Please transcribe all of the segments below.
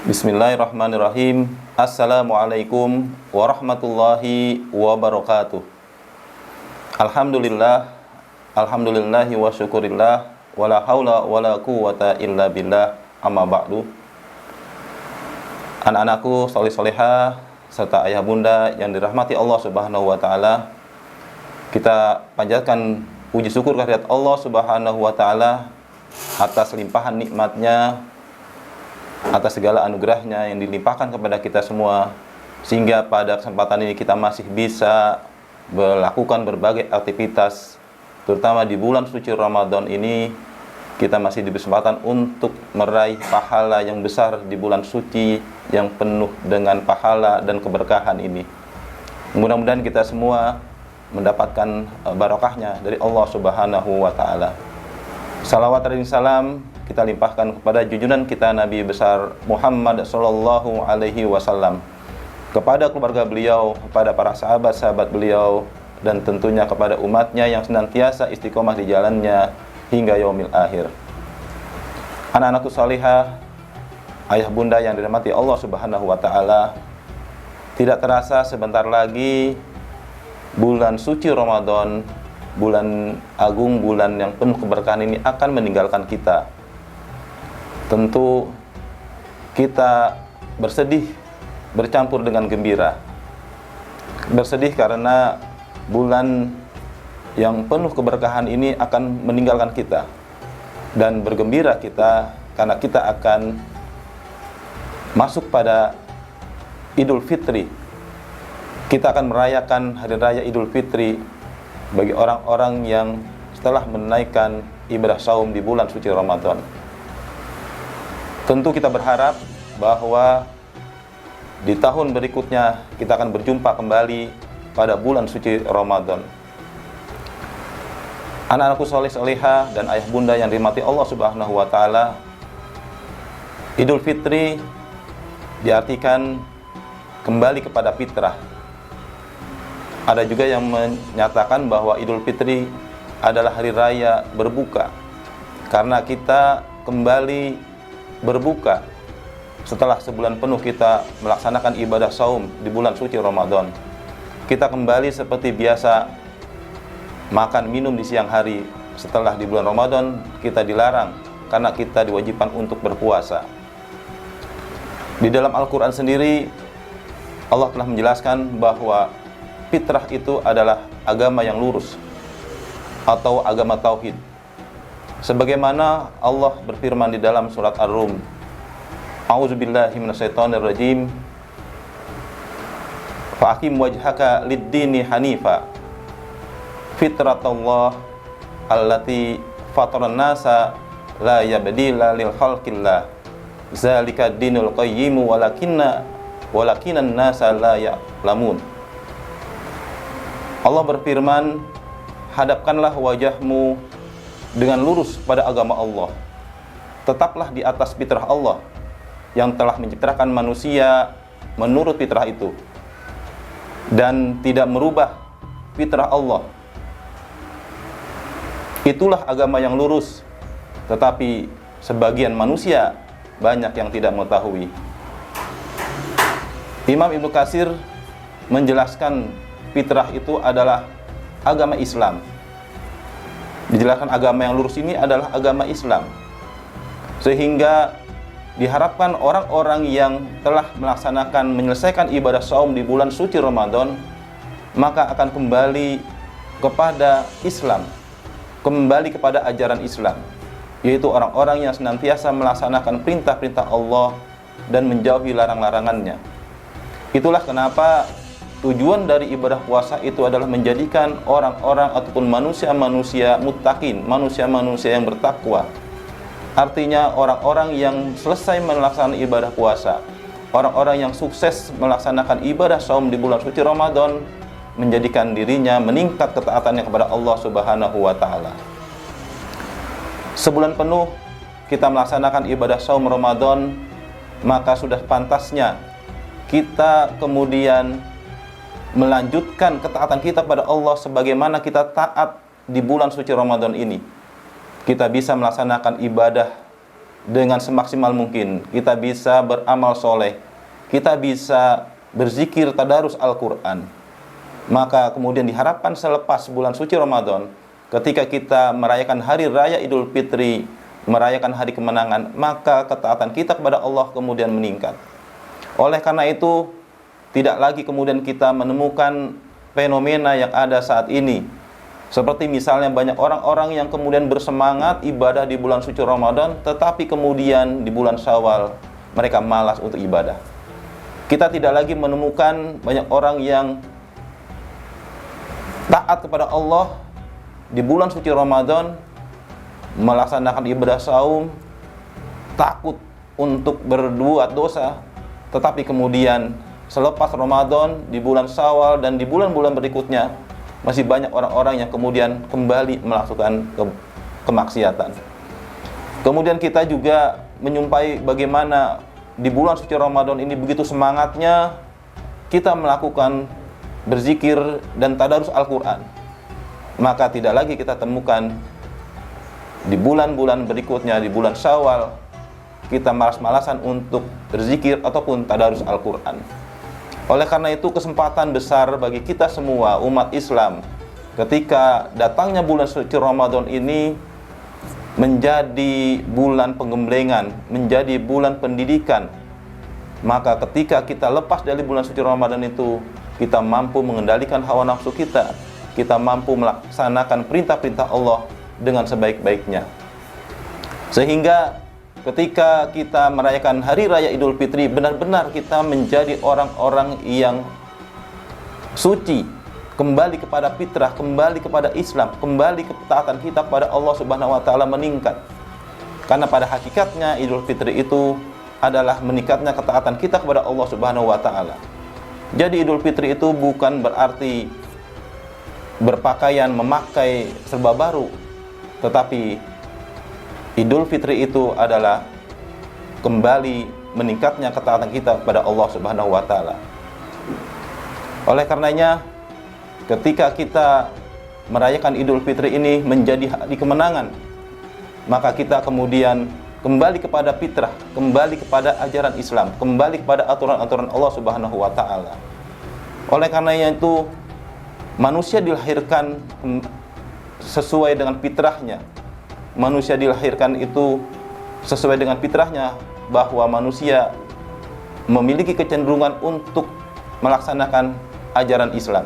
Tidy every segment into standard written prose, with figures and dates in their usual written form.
Bismillahirrahmanirrahim. Assalamualaikum warahmatullahi wabarakatuh. Alhamdulillah, alhamdulillahi wa syukurillah, wala haula wala quwata illa billah, amma ba'du. Anak-anakku soleh-solehah serta ayah bunda yang dirahmati Allah Subhanahu wa taala, kita panjatkan puji syukur kehadirat Allah Subhanahu wa taala atas limpahan nikmatnya, atas segala anugerahnya yang dilimpahkan kepada kita semua, sehingga pada kesempatan ini kita masih bisa melakukan berbagai aktivitas, terutama di bulan suci Ramadan ini. Kita masih diberi kesempatan untuk meraih pahala yang besar di bulan suci yang penuh dengan pahala dan keberkahan ini. Mudah-mudahan kita semua mendapatkan barokahnya dari Allah Subhanahu wa taala. Salawat dan salam kita limpahkan kepada junjungan kita Nabi besar Muhammad sallallahu alaihi wasallam, kepada keluarga beliau, kepada para sahabat-sahabat beliau, dan tentunya kepada umatnya yang senantiasa istiqomah di jalannya hingga yaumil akhir. Anak-anakku salihah, ayah bunda yang dirahmati Allah Subhanahu wa taala, tidak terasa sebentar lagi bulan suci Ramadan, bulan agung, bulan yang penuh keberkahan ini akan meninggalkan kita. Tentu kita bersedih bercampur dengan gembira. Bersedih karena bulan yang penuh keberkahan ini akan meninggalkan kita, dan bergembira kita karena kita akan masuk pada Idul Fitri. Kita akan merayakan hari raya Idul Fitri bagi orang-orang yang setelah menunaikan ibadah saum di bulan suci Ramadan. Tentu kita berharap bahwa di tahun berikutnya kita akan berjumpa kembali pada bulan suci Ramadan. Anak-anakku soleh-solehah dan ayah bunda yang dirahmati Allah Subhanahu wa taala, Idul Fitri diartikan kembali kepada fitrah. Ada juga yang menyatakan bahwa Idul Fitri adalah hari raya berbuka, karena kita kembali berbuka setelah sebulan penuh kita melaksanakan ibadah saum di bulan suci Ramadan. Kita kembali seperti biasa makan minum di siang hari. Setelah di bulan Ramadan kita dilarang karena kita diwajibkan untuk berpuasa. Di dalam Al-Quran sendiri Allah telah menjelaskan bahwa fitrah itu adalah agama yang lurus atau agama tauhid. Sebagaimana Allah berfirman di dalam surat Ar-Rum, A'udzubillahi minasyaitonirrajim, fa'aqim wajhaka lid-dini hanifa fitratallah allati fataran nasa la yabdila lil khalqillah zalika dinul qayyimu walakinan nasa la ya'lamun. Allah berfirman, hadapkanlah wajahmu dengan lurus pada agama Allah. Tetaplah di atas fitrah Allah yang telah menciptakan manusia menurut fitrah itu, dan tidak merubah fitrah Allah. Itulah agama yang lurus, tetapi sebagian manusia banyak yang tidak mengetahui. Imam Ibnu Katsir menjelaskan fitrah itu adalah agama Islam. Dijelaskan agama yang lurus ini adalah agama Islam, sehingga diharapkan orang-orang yang telah menyelesaikan ibadah saum di bulan suci Ramadan, maka akan kembali kepada Islam, kembali kepada ajaran Islam, yaitu orang-orang yang senantiasa melaksanakan perintah-perintah Allah dan menjauhi larang-larangannya. Itulah kenapa tujuan dari ibadah puasa itu adalah menjadikan orang-orang ataupun manusia-manusia muttaqin, manusia-manusia yang bertakwa. Artinya orang-orang yang selesai melaksanakan ibadah puasa, orang-orang yang sukses melaksanakan ibadah saum di bulan suci Ramadan, menjadikan dirinya meningkat ketaatannya kepada Allah Subhanahu wa taala. Sebulan penuh kita melaksanakan ibadah saum Ramadan, maka sudah pantasnya kita kemudian melanjutkan ketaatan kita pada Allah sebagaimana kita taat di bulan suci Ramadan ini. Kita bisa melaksanakan ibadah dengan semaksimal mungkin, kita bisa beramal soleh, kita bisa berzikir tadarus Al-Quran. Maka kemudian diharapkan selepas bulan suci Ramadan, ketika kita merayakan hari raya Idul Fitri, merayakan hari kemenangan, maka ketaatan kita kepada Allah kemudian meningkat. Oleh karena itu, tidak lagi kemudian kita menemukan fenomena yang ada saat ini, seperti misalnya banyak orang-orang yang kemudian bersemangat ibadah di bulan suci Ramadan, tetapi kemudian di bulan Syawal mereka malas untuk ibadah. Kita tidak lagi menemukan banyak orang yang taat kepada Allah di bulan suci Ramadan, melaksanakan ibadah saum, takut untuk berbuat dosa, tetapi kemudian selepas Ramadan, di bulan Syawal dan di bulan-bulan berikutnya, masih banyak orang-orang yang kemudian kembali melakukan kemaksiatan. Kemudian kita juga menyumpai bagaimana di bulan suci Ramadan ini begitu semangatnya kita melakukan berzikir dan tadarus Al-Quran. Maka tidak lagi kita temukan di bulan-bulan berikutnya, di bulan Syawal, kita malas-malasan untuk berzikir ataupun tadarus Al-Quran. Oleh karena itu, kesempatan besar bagi kita semua umat Islam ketika datangnya bulan suci Ramadan ini menjadi bulan penggemblengan, menjadi bulan pendidikan. Maka ketika kita lepas dari bulan suci Ramadan itu, kita mampu mengendalikan hawa nafsu kita, kita mampu melaksanakan perintah-perintah Allah dengan sebaik-baiknya. Sehingga ketika kita merayakan hari raya Idul Fitri, benar-benar kita menjadi orang-orang yang suci, kembali kepada fitrah, kembali kepada Islam, kembali ketaatan kita kepada Allah Subhanahu wa taala meningkat. Karena pada hakikatnya Idul Fitri itu adalah meningkatnya ketaatan kita kepada Allah Subhanahu wa taala. Jadi Idul Fitri itu bukan berarti berpakaian, memakai serba baru, tetapi Idul Fitri itu adalah kembali meningkatnya ketaatan kita kepada Allah Subhanahu wa taala. Oleh karenanya, ketika kita merayakan Idul Fitri ini menjadi hari kemenangan, maka kita kemudian kembali kepada fitrah, kembali kepada ajaran Islam, kembali kepada aturan-aturan Allah Subhanahu wa taala. Oleh karenanya itu, manusia dilahirkan sesuai dengan fitrahnya. Manusia dilahirkan itu sesuai dengan fitrahnya, bahwa manusia memiliki kecenderungan untuk melaksanakan ajaran Islam.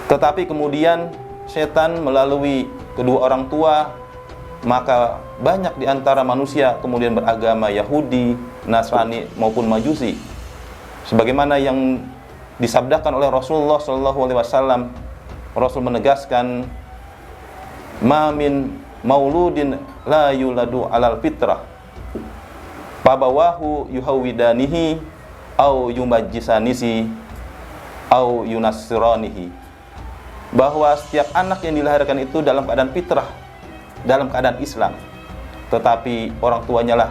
Tetapi kemudian setan melalui kedua orang tua, maka banyak di antara manusia kemudian beragama Yahudi, Nasrani maupun Majusi. Sebagaimana yang disabdakan oleh Rasulullah SAW, Rasul menegaskan, "Ma min mauludin la yuladu alal fitrah, fabawahu yuhawidanihi au yumajjisanisi au yunassiranihi." Bahwa setiap anak yang dilahirkan itu dalam keadaan fitrah, dalam keadaan Islam, tetapi orang tuanya lah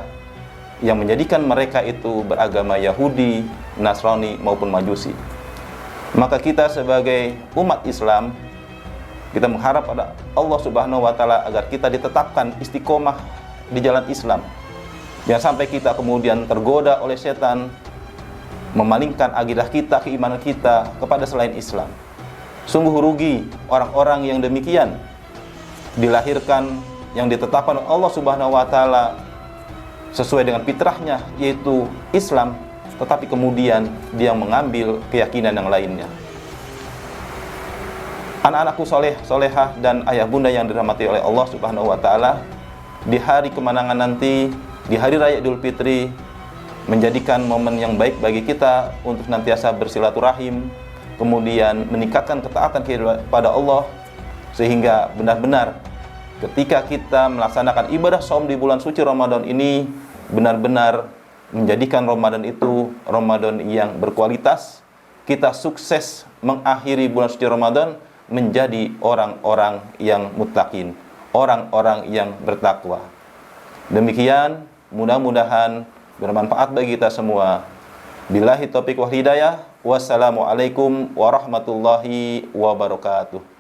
yang menjadikan mereka itu beragama Yahudi, Nasrani maupun Majusi. Maka kita sebagai umat Islam, kita mengharap pada Allah Subhanahu wa taala agar kita ditetapkan istiqomah di jalan Islam. Jangan sampai kita kemudian tergoda oleh setan memalingkan akidah kita, keimanan kita kepada selain Islam. Sungguh rugi orang-orang yang demikian, dilahirkan yang ditetapkan oleh Allah Subhanahu wa taala sesuai dengan fitrahnya, yaitu Islam, tetapi kemudian dia mengambil keyakinan yang lainnya. Anak-anakku solehah dan ayah bunda yang dirahmati oleh Allah Subhanahu wa taala, di hari kemenangan nanti, di hari raya Idul Fitri, menjadikan momen yang baik bagi kita untuk senantiasa bersilaturahim, kemudian meningkatkan ketaatan kepada Allah, sehingga benar-benar ketika kita melaksanakan ibadah saum di bulan suci Ramadan ini, benar-benar menjadikan Ramadan itu Ramadan yang berkualitas. Kita sukses mengakhiri bulan suci Ramadan menjadi orang-orang yang muttaqin, orang-orang yang bertakwa. Demikian, mudah-mudahan bermanfaat bagi kita semua. Billahi taufiq wal hidayah. Wassalamualaikum warahmatullahi wabarakatuh.